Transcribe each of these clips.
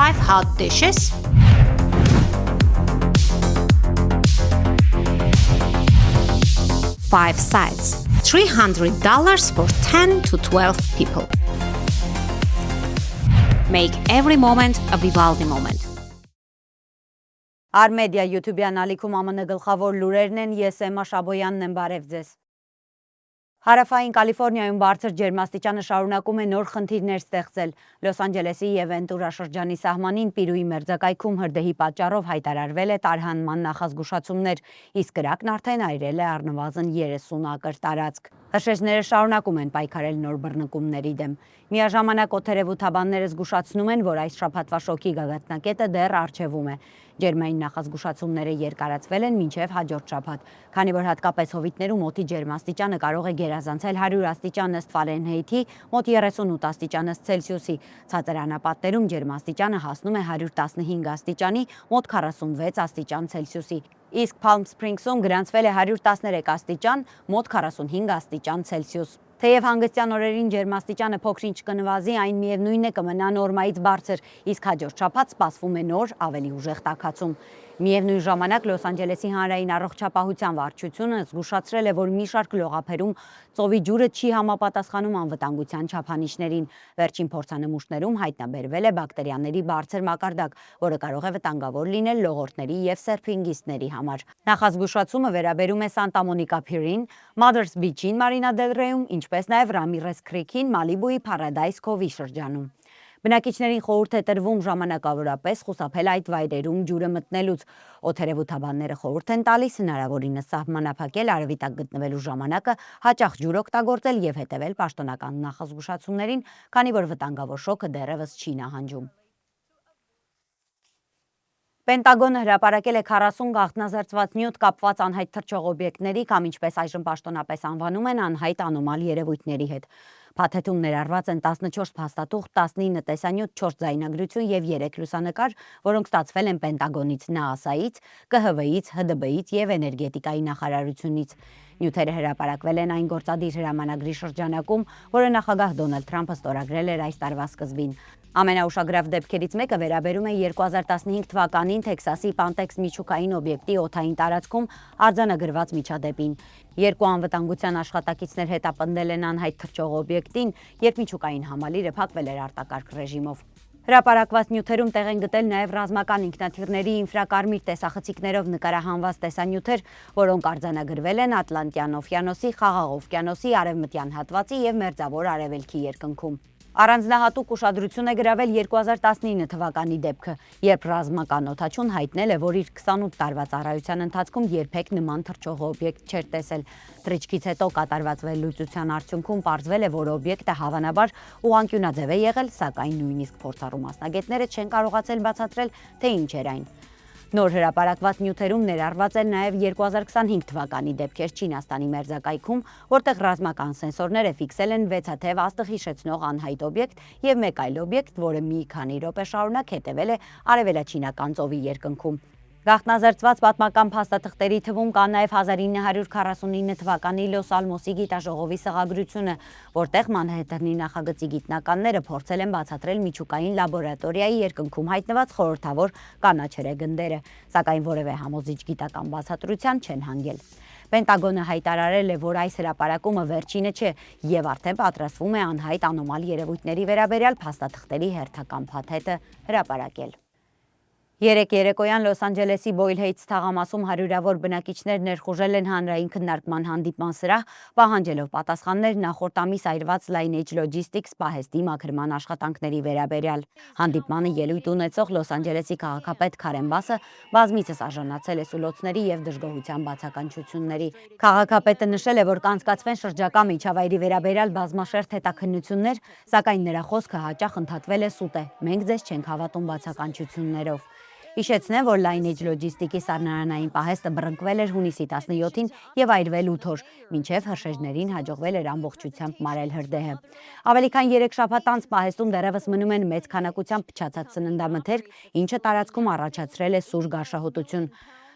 5 hot dishes, 5 sides, $300 for 10 to 12 people. Make every moment a Vivaldi moment. Արմեդիա YouTube-յան ալիքում ԱՄՆ գլխավոր լուրերն են, ես Էմմա Շաբոյանն եմ, բարև ձեզ։ Հարավային Կալիֆոռնիայում բարձր ջերմաստիճանը շարունակում է նոր խնդիրներ ստեղծել։ Լոս Անջելեսի եւ Վենտուրա շրջանի սահմանին Պիրուի մերձակայքում հրդեհի պատճառով հայտարարվել է տարհանման նախազգուշացումներ, իսկ կրակն արդեն այրել է առնվազն 30 ակր տարածք։ Հրշեջները շարունակում են պայքարել նոր բռնկումների դեմ։ Միաժամանակ օդերևութաբանները զգուշացնում են, որ այս շաբաթվա շոկի գագաթնակետը դեռ առջևում է։ Ջերմային նախազգուշացումները երկարացվել են մինչև հաջորդ շաբաթ, քանի որ հատկապես հովիտներում օդի ջերմաստիճանը կարող է գերազանցել 100 աստիճան ըստ Ֆարենհեյթի, մոտ 38 աստիճան ըստ Ցելսիուսի։ Ցածր անապատներում ջերմաստիճանը հասնում է 115 աստիճանի, մոտ 46 աստիճան Ցելսիուսի։ Իսկ Palm Springs-ում գրանցվել է 113 աստիճան, մոտ 45 աստիճան Ցելսիուս։ Թեև հանգստյան օրերին ջերմաստիճանը փոքր-ինչ կնվազի, այն միևնույն է կմնա նորմայից բարձր, իսկ հաջորդ շաբաթ սպասվում է նոր ավելի ուժեղ տաքացում։ Միևնույն ժամանակ Լոս Անջելեսի հանրային առողջապահության վարչությունը զգուշացրել է, որ մի շարք լողափերում ծովի ջուրը չի համապատասխանում անվտանգության չափանիշներին։ Վերջին փորձանմուշներում հայտնաբերվել է բակտերիաների բարձր մակարդակ, որը կարող է վտանգավոր լինել լողորդների եւ սերֆինգիստների համար։ Նախազգուշացումը վերաբերում է Սանտա Մոնիկա Փիրին, Mothers Beach-ին Մարինա դել Ռեյում, ինչպես նաև Ռամիրես Քրիքին Մալիբուի Paradise Cove-ի շրջանում։ Բնակիչներին խորհուրդ է տրվում ժամանակավորապես խուսափել այդ վայրերում ջուրը մտնելուց։ Օդերևութաբանները խորհուրդ են տալիս հնարավորինս սահմանափակել արևի տակ գտնվելու ժամանակը, հաճախ ջուր օգտագործել եւ հետեւել պաշտոնական նախազգուշացումներին, քանի որ վտանգավոր շոկը դեռևս չի նահանջում։ Պենտագոնը հրապարակել է 40 գաղտնազերծված նյութ կապված անհայտ թռչող օբյեկտների կամ ինչպես այժմ պաշտոնապես անվանում են անհայտ անոմալ երևույթների հետ։ Փաթեթում ներառված են 14 փաստաթուղթ, 19 տեսանյութ, 4 ձայնագրություն եւ 3 լուսանկար, որոնք ստացվել են Պենտագոնից, ՆԱՍԱ-ից, ԿՀՎ-ից, ՀԴԲ-ից եւ էներգետիկայի նախարարությունից։ Նյութերը հրապարակվել են այն գործադիր հրամանագրի շրջանակում, որը նախագահ Դոնալդ Թրամփը ստորագրել էր այս տարվա սկզբին։ Ամենաուշագրավ դեպքերից մեկը վերաբերում է 2015 թվականին Թեքսասի Պանտեքս միջուկային օբյեկտի օդային տարածքում արձանագրված միջադեպին։ Երկու անվտանգության աշխատակիցներ հետապնդել են անհայտ թռչող օբյեկտին, երբ միջուկային համալիրը փակվել էր արտակարգ ռեժիմով։ Հրապարակված նյութերում տեղ են գտել նաև ռազմական ինքնաթիռների ինֆրակարմիր տեսախցիկներով նկարահանված տեսանյութեր, որոնք արձանագրվել են Ատլանտյան օվկիանոսի, Խաղաղ օվկիանոսի, Արևմտյան հատվածի եւ Մերձավոր Արևելքի երկնքում։ Առանձնահատուկ ուշադրություն է գրավել 2019 թվականի դեպքը, երբ ռազմական օդաչուն հայտնել է, որ իր 28 տարվա ծառայության ընթացքում երբեք նման թռչող օբյեկտ չէր տեսել։ Թռիչքից հետո կատարված վերլուծության արդյունքում պարզվել է, որ օբյեկտը հավանաբար ուղղանկյունաձև է եղել, սակայն նույնիսկ փորձառու մասնագետները չեն կարողացել բացատրել, թե ինչ էր այն։ Նոր հրապարակված նյութերում ներառված են նաև 2025 թվականի դեպքեր Չինաստանի մերձակայքում, որտեղ ռազմական սենսորները ֆիքսել են 6-թև աստղ հիշեցնող անհայտ օբյեկտ եւ մեկ այլ օբյեկտ, որը մի քանի րոպե շարունակ հետևել է արևելաչինական ծովի երկնքում։ Գաղտնազերծված պատմական փաստաթղթերի թվում կա նաև 1949 թվականի Լոս Ալմոսի գիտաժողովի սղագրությունը, որտեղ Մանհեթենի նախագծի գիտնականները փորձել են բացատրել միջուկային լաբորատորիայի երկնքում հայտնված խորհրդավոր կանաչրե գնդերը, սակայն որևէ համոզիչ գիտական բացատրության չեն հանգել։ Պենտագոնը հայտարարել է, որ այս հրապարակումը վերջինը չէ եւ արդեն պատրաստվում է անհայտ անոմալ երևույթների վերաբերյալ փաստաթղթերի հերթական փաթեթը հրապարակել։ Երեկ երեկոյան Լոս Անջելեսի Բոյլ Հեյթս թաղամասում հարյուրավոր բնակիչներ ներխուժել են հանրային քննարկման հանդիպման սրահ, պահանջելով պատասխաններ նախորդ ամիս այրված Lineage Logistics պահեստի մաքրման աշխատանքների վերաբերյալ։ Հանդիպմանը ելույթ ունեցող Լոս Անջելեսի քաղաքապետ Քարեն Բասը բազմիցս արժանացել է սուլոցների եւ դժգոհության բացականչությունների։ Քաղաքապետը նշել է, որ կանցկացվեն շրջակա միջավայրի վերաբերյալ բազմաշերտ հետաքննություններ, սակայն նրա խոսքը հաճախ ընդհատվել է սուտ է։ Մենք ձեզ չենք հավատում բացականչություններով։ Հիշեցնեմ, որ Lineage Logistics-ի սառնարանային պահեստը բռնկվել էր հունիսի 17-ին եւ այրվել 8 օր, մինչեւ հրշեջներին հաջողվել էր ամբողջությամբ մարել հրդեհը։ Ավելի քան 3 շաբաթ անց պահեստում դեռևս մնում են մեծ քանակությամբ փչացած սննդամթերք, ինչը տարածքում առաջացրել է սուր գարշահոտություն։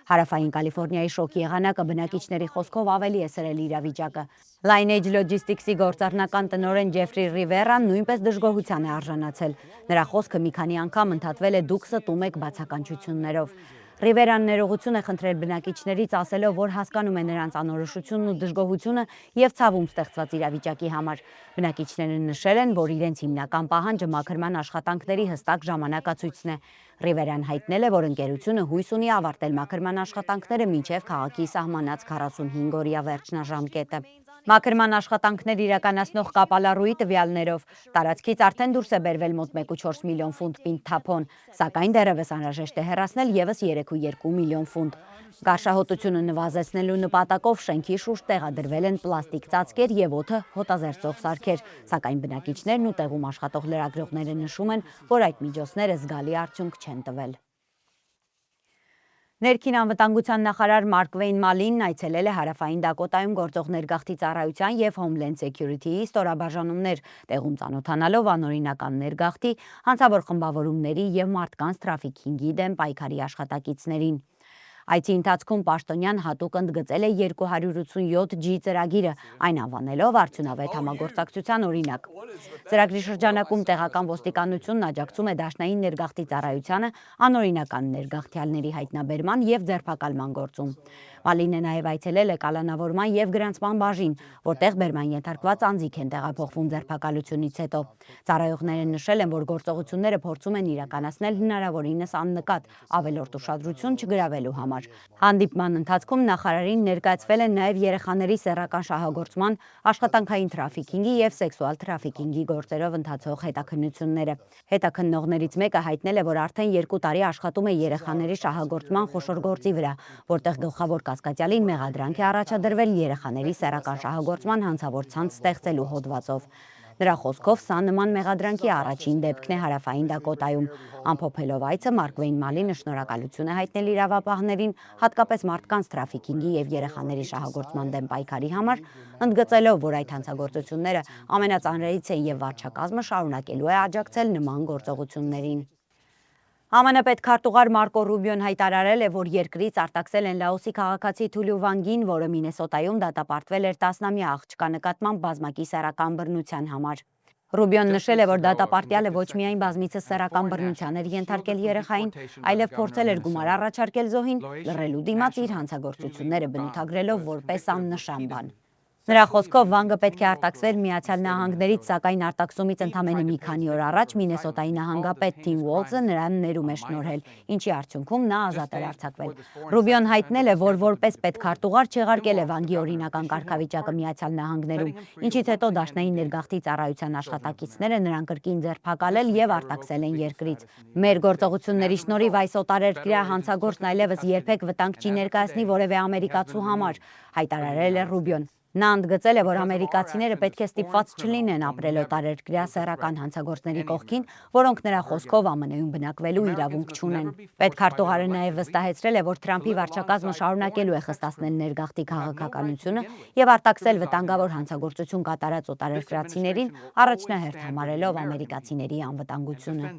Հարավային Կալիֆոռնիայի շոկի եղանակը բնակիչների խոսքով ավելի է սրել իրավիճակը։ Lineage Logistics-ի գործառնական տնօրեն Ջեֆրի Ռիվերան նույնպես դժգոհության է արժանացել։ Նրա խոսքը մի քանի անգամ ընդհատվել է «դուք ստում եք» բացականչություններով։ Ռիվերան ներողություն է խնդրել բնակիչներից, ասելով, որ հասկանում է նրանց անորոշությունն ու դժգոհությունը եւ ցավում ստեղծված իրավիճակի համար։ Բնակիչները նշել են, որ իրենց հիմնական պահանջը մաքրման աշխատանքների հստակ ժամանակացույցն է։ Ռիվերան հայտնել է, որ ընկերությունը հույս ունի ավարտել մաքրման աշխատանքները մինչև քաղաքի սահմանած 45-օրյա վերջնաժամկետը։ Մաքրման աշխատանքներ իրականացնող կապալառուի տվյալներով տարածքից արդեն դուրս է բերվել մոտ 1.4 միլիոն ֆունտ պինդ թափոն, սակայն դեռևս անհրաժեշտ է հեռացնել ևս 3.2 միլիոն ֆունտ։ Գարշահոտությունը նվազեցնելու նպատակով շենքի շուրջ տեղադրվել են պլաստիկ ծածկեր եւ օդը հոտազերծող սարքեր, սակայն բնակիչներն ու տեղում աշխատող լրագրողները նշում են, որ այդ միջոցները զգալի արդյունք չեն տվել։ Ներքին անվտանգության նախարար Մարկ Վեյն Մալինն այցելել է Հարավային Դակոտայում գործող ներգաղթի ծառայության եւ Homeland Security-ի ստորաբաժանումներ, տեղում ծանոթանալով անօրինական ներգաղթի, հանցավոր խմբավորումների եւ մարդկանց թրաֆիքինգի դեմ պայքարի աշխատակիցներին։ Այցի ընթացքում պաշտոնյան հատուկ ընդգծել է 287G ծրագիրը, այն անվանելով արդյունավետ համագործակցության օրինակ։ Ծրագրի շրջանակում տեղական ոստիկանությունն աջակցում է դաշնային ներգաղթի ծառայությանը անօրինական ներգաղթյալների հայտնաբերման եւ ձերբակալման գործում։ Մալինը նաև այցելել է կալանավորման եւ գրանցման բաժին, որտեղ բերման ենթարկված անձիկ են տեղափոխվում ձերբակալությունից հետո։ Ծառայողները նշել են, որ գործողությունները փորձում են իրականացնել հնարավորինս աննկատ, ավելորդ ուշադրություն չգրավելու համար։ Հանդիպման ընթացքում նախարարին ներկայացվել են նաև երեխաների սեռական շահագործման, աշխատանքային թրաֆիքինգի եւ սեքսուալ թրաֆիքինգի գործերով ընթացող հետաքննությունները։ Հետաքննողներից մեկը հայտնել է, որ արդեն 2 տարի աշխատում է երեխաների շահագործման խոշոր գործի վրա, որտեղ գլխավոր կասկածյալին մեղադրանք է առաջադրվել երեխաների սեռական շահագործման հանցավոր ցանց ստեղծելու հոդվածով։ Նրա խոսքով սա նման մեղադրանքի առաջին դեպքն է Հարավային Դակոտայում։ Ամփոփելով այցը Մարկ Վեյն Մալինը շնորհակալություն է հայտնել իրավապահներին, հատկապես մարդկանց թրաֆիքինգի եւ երեխաների շահագործման դեմ պայքարի համար, ընդգծելով, որ այդ հանցագործությունները ամենածանրերից են եւ վարչակազմը շարունակելու է աջակցել նման գործողություններին։ ԱՄՆ պետքարտուղար Մարկո Ռուբիոն հայտարարել է, որ երկրից արտաքսել են Լաոսի քաղաքացի Թուլու Վանգին, որը Մինեսոտայում դատապարտվել էր 10-ամյա աղջկա նկատմամբ բազմակի սեռական բռնության համար։ Ռուբիոն նշել է, որ դատապարտյալը ոչ միայն բազմիցս սեռական բռնության էր ենթարկել երեխային, այլև փորձել էր գումար առաջարկել զոհին, լռելու դիմաց իր հանցագործությունները բնութագրելով որպես աննշան բան։ Նրա խոսքով Վանգը պետք է արտաքսվեր Միացյալ Նահանգներից, սակայն արտաքսումից ընդամենը մի քանի օր առաջ Մինեսոտայի նահանգապետ Թիմ Ուոլզը նրան ներում է շնորհել, ինչի արդյունքում նա ազատ էր արձակվել։ Ռուբիոն հայտնել է, որ որպես պետքարտուղար չեղարկել է Վանգի օրինական կարգավիճակը Միացյալ Նահանգներում, ինչից հետո դաշնային ներգաղթի ծառայության աշխատակիցները նրան կրկին ձերբակալել եւ արտաքսել են երկրից։ Մեր գործողությունների շնորհիվ այս օտարերկրյա հանցագործն այլևս երբեք վտանգ չի ներկայացնի որևէ ամերիկացու համար, հայտարարել է Ռուբիոն։ Նա ընդգծել է, որ ամերիկացիները պետք է ստիպված չլինեն ապրել օտարերկրյա սեռական հանցագործների կողքին, որոնք նրա խոսքով ԱՄՆ-ում բնակվելու իրավունք չունեն։ Պետքարտուղարը նաև վստահեցրել է, որ Թրամփի վարչակազմը շարունակելու է խստացնել ներգաղթի քաղաքականությունը եւ արտաքսել վտանգավոր հանցագործություն կատարած օտարերկրացիներին, առաջնահերթ համարելով ամերիկացիների անվտանգությունը։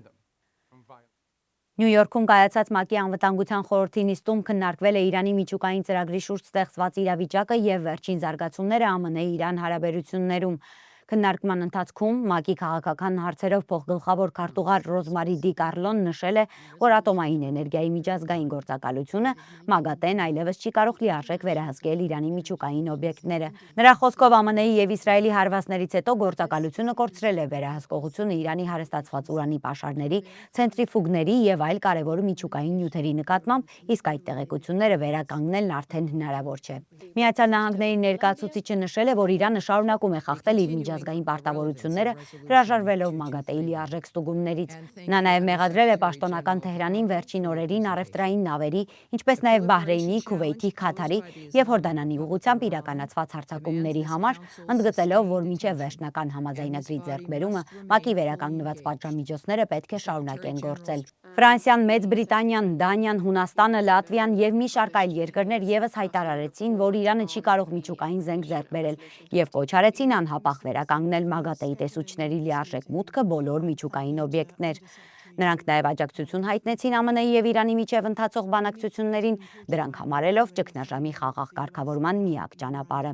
Նյու Յորքում կայացած ՄԱԿ-ի անվտանգության խորհրդի նիստում քննարկվել է Իրանի միջուկային ծրագրի շուրջ ստեղծված իրավիճակը եւ վերջին զարգացումները ԱՄՆ-Իրան հարաբերություններում։ Քննարկման ընթացքում ՄԱԿ-ի քաղաքական հարցերով փոխգլխավոր քարտուղար Ռոզմարի Դի Կարլոն նշել է, որ ատոմային էներգիայի միջազգային գործակալությունը ՄԱԳԱՏԵ-ն այլևս չի կարող լիարժեք վերահսկել Իրանի միջուկային օբյեկտները։ Նրա խոսքով ԱՄՆ-ի եւ Իսրայելի հարվածներից հետո գործակալությունը կորցրել է վերահսկողությունը Իրանի հարստացված ուրանի պաշարների, ցենտրիֆուգների եւ այլ կարևոր միջուկային նյութերի նկատմամբ, իսկ այդ տեղեկությունները վերականգնելն արդեն հնարավոր չէ։ Միացյալ Նահանգների ներկայացուցիչը նշել է, որ Իրանը շարունակում է խախտել իր միջազգային պարտավորությունները, հրաժարվելով ՄԱԳԱՏԵ-ի լիարժեք ստուգումներից։ Նա նաև մեղադրել է պաշտոնական Թեհրանին վերջին օրերին առևտրային նավերի, ինչպես նաև Բահրեյնի, Քուվեյթի, Քաթարի եւ Հորդանանի ուղղությամբ իրականացված հարձակումների համար, ընդգծելով, որ մինչև վերջնական համաձայնագրի ձեռքբերումը ՄԱԿ-ի վերականգնված պատժամիջոցները պետք է շարունակեն գործել։ Ֆրանսիան, Մեծ Բրիտանիան, Դանիան, Հունաստանը, Լատվիան եւ մի շարք այլ երկրներ եւս հայտարարեցին, որ Իրանը չի կարող միջուկային զենք ձեռք բերել եւ կոչ արեցին անհապաղ վերականգնել ՄԱԳԱՏԵ-ի տեսուչների լիարժեք մուտքը բոլոր միջուկային օբյեկտներ։ Նրանք նաև աջակցություն հայտնեցին ԱՄՆ-ի եւ Իրանի միջև ընթացող բանակցություններին, դրանք համարելով ճգնաժամի խաղաղ կարգավորման միակ ճանապարհը։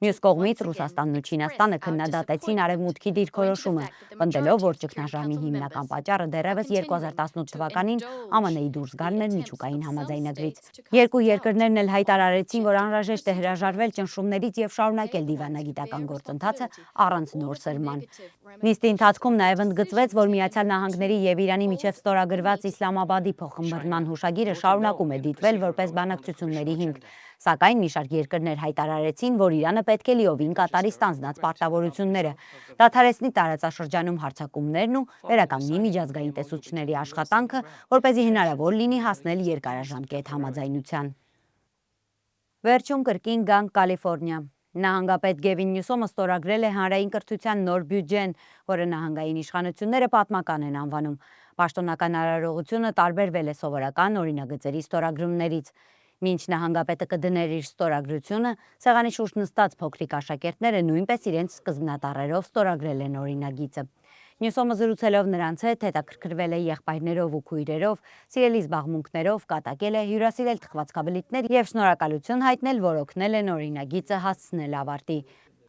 Մյուս կողմից Ռուսաստանն ու Չինաստանը քննադատեցին Արևմուտքի դիրքորոշումը, պնդելով, որ ճգնաժամի հիմնական պատճառը դեռևս 2018 թվականին ԱՄՆ-ի դուրս գալն էր միջուկային համաձայնագրից։ Երկու երկրներն էլ հայտարարեցին, որ անհրաժեշտ է հրաժարվել ճնշումներից եւ շարունակել դիվանագիտական գործընթացը առանց նոր սրման։ Նիստի ընթացքում նաև ընդգծվեց, որ Միացյալ Նահանգների եւ Իրանի միջև ստորագրված Իսլամաբադի փոխմբռնման հուշագիրը շարունակում է դիտվել որպես բանակցությունների հիմք, սակայն մի շարք երկրներ հայտարարեցին, որ Իրանը պետք է լիովին կատարի ստանձնած պարտավորությունները, դադարեցնի տարածաշրջանում հարձակումներն ու վերականգնի միջազգային տեսուչների աշխատանքը, որպեսզի հնարավոր լինի հասնել երկարաժամկետ համաձայնության։ Վերջում կրկին գանք Կալիֆոռնիա։ Նահանգապետ Գևին Նյուսոմը ստորագրել է հանրային կրթության նոր բյուջեն, որը նահանգային իշխանությունները պատմական են անվանում։ Պաշտոնական արարողությունը տարբերվել է սովորական օրինագծերի ստորագրումներից։ Մինչ նահանգապետը կդներ իր ստորագրությունը, սեղանի շուրջ նստած փոքրիկ աշակերտները նույնպես իրենց սկզբնատառերով ստորագրել են օրինագիծը։ Նյուսոմը զրուցելով նրանց հետ հետաքրքրվել է եղբայրներով ու քույրերով, սիրելի զբաղմունքներով, կատակել է, հյուրասիրել թխվածքաբլիթներ եւ շնորհակալություն հայտնել, որ օգնել են օրինագիծը հասցնել ավարտի։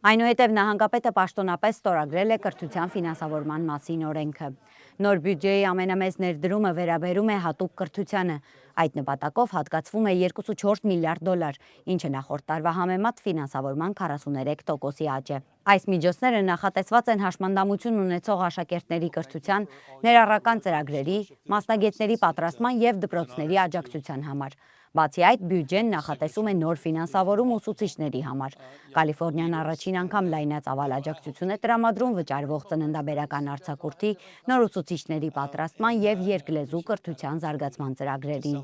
Այնուհետև նահանգապետը պաշտոնապես ստորագրել է կրթության ֆինանսավորման մասին օրենքը։ Նոր բյուջեի ամենամեծ ներդրումը վերաբերում է հատուկ կրթությանը։ Այդ նպատակով հատկացվում է 2.4 միլիարդ դոլար, ինչը նախորդ տարվա համեմատ ֆինանսավորման 43%-ի աճ է։ Այս միջոցները նախատեսված են հաշմանդամություն ունեցող աշակերտների կրթության, ներառական ծրագրերի, մասնագետների պատրաստման եւ դպրոցների աջակցության համար։ Բացի այդ, բյուջեն նախատեսում է նոր ֆինանսավորում ուսուցիչների համար։ Կալիֆոռնիան առաջին անգամ լայնածավալ աջակցություն է տրամադրում վճարվող ծննդաբերական արձակուրդի, նոր ուսուցիչների պատրաստման եւ երկլեզու կրթության զարգացման ծրագրերին։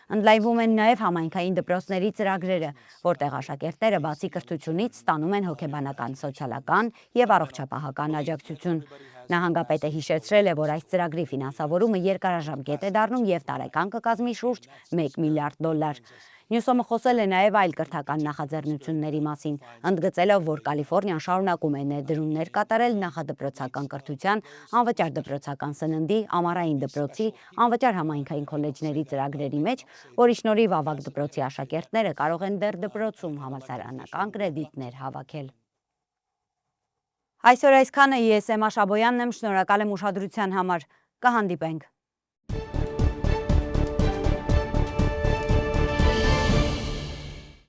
Ընդլայնվում են նաև համայնքային դպրոցների ծրագրերը, որտեղ աշակերտները բացի կրթությունից ստանում են հոգեբանական, սոցիալական եւ առողջապահական աջակցություն։ Նահանգապետը հիշեցրել է, որ այս ծրագրի ֆինանսավորումը երկարաժամկետ է դառնում եւ տարեկան կկազմի շուրջ 1 միլիարդ դոլար։ Նյուսոմը խոսել է նաև այլ կրթական նախաձեռնությունների մասին, ընդգծելով, որ Կալիֆոռնիան շարունակում է ներդրումներ կատարել նախադպրոցական կրթության, անվճար դպրոցական սննդի, ամառային դպրոցի, անվճար համայնքային քոլեջների ծրագրերի մեջ, որի շնորհիվ ավագ դպրոցի աշակերտները կարող են դեռ դպրոցում համալսարանական կրեդիտներ հավաքել։ Այսօր այսքանը, ես Էմմա Շաբոյանն եմ, շնորհակալ եմ ուշադրության համար, կհանդիպենք։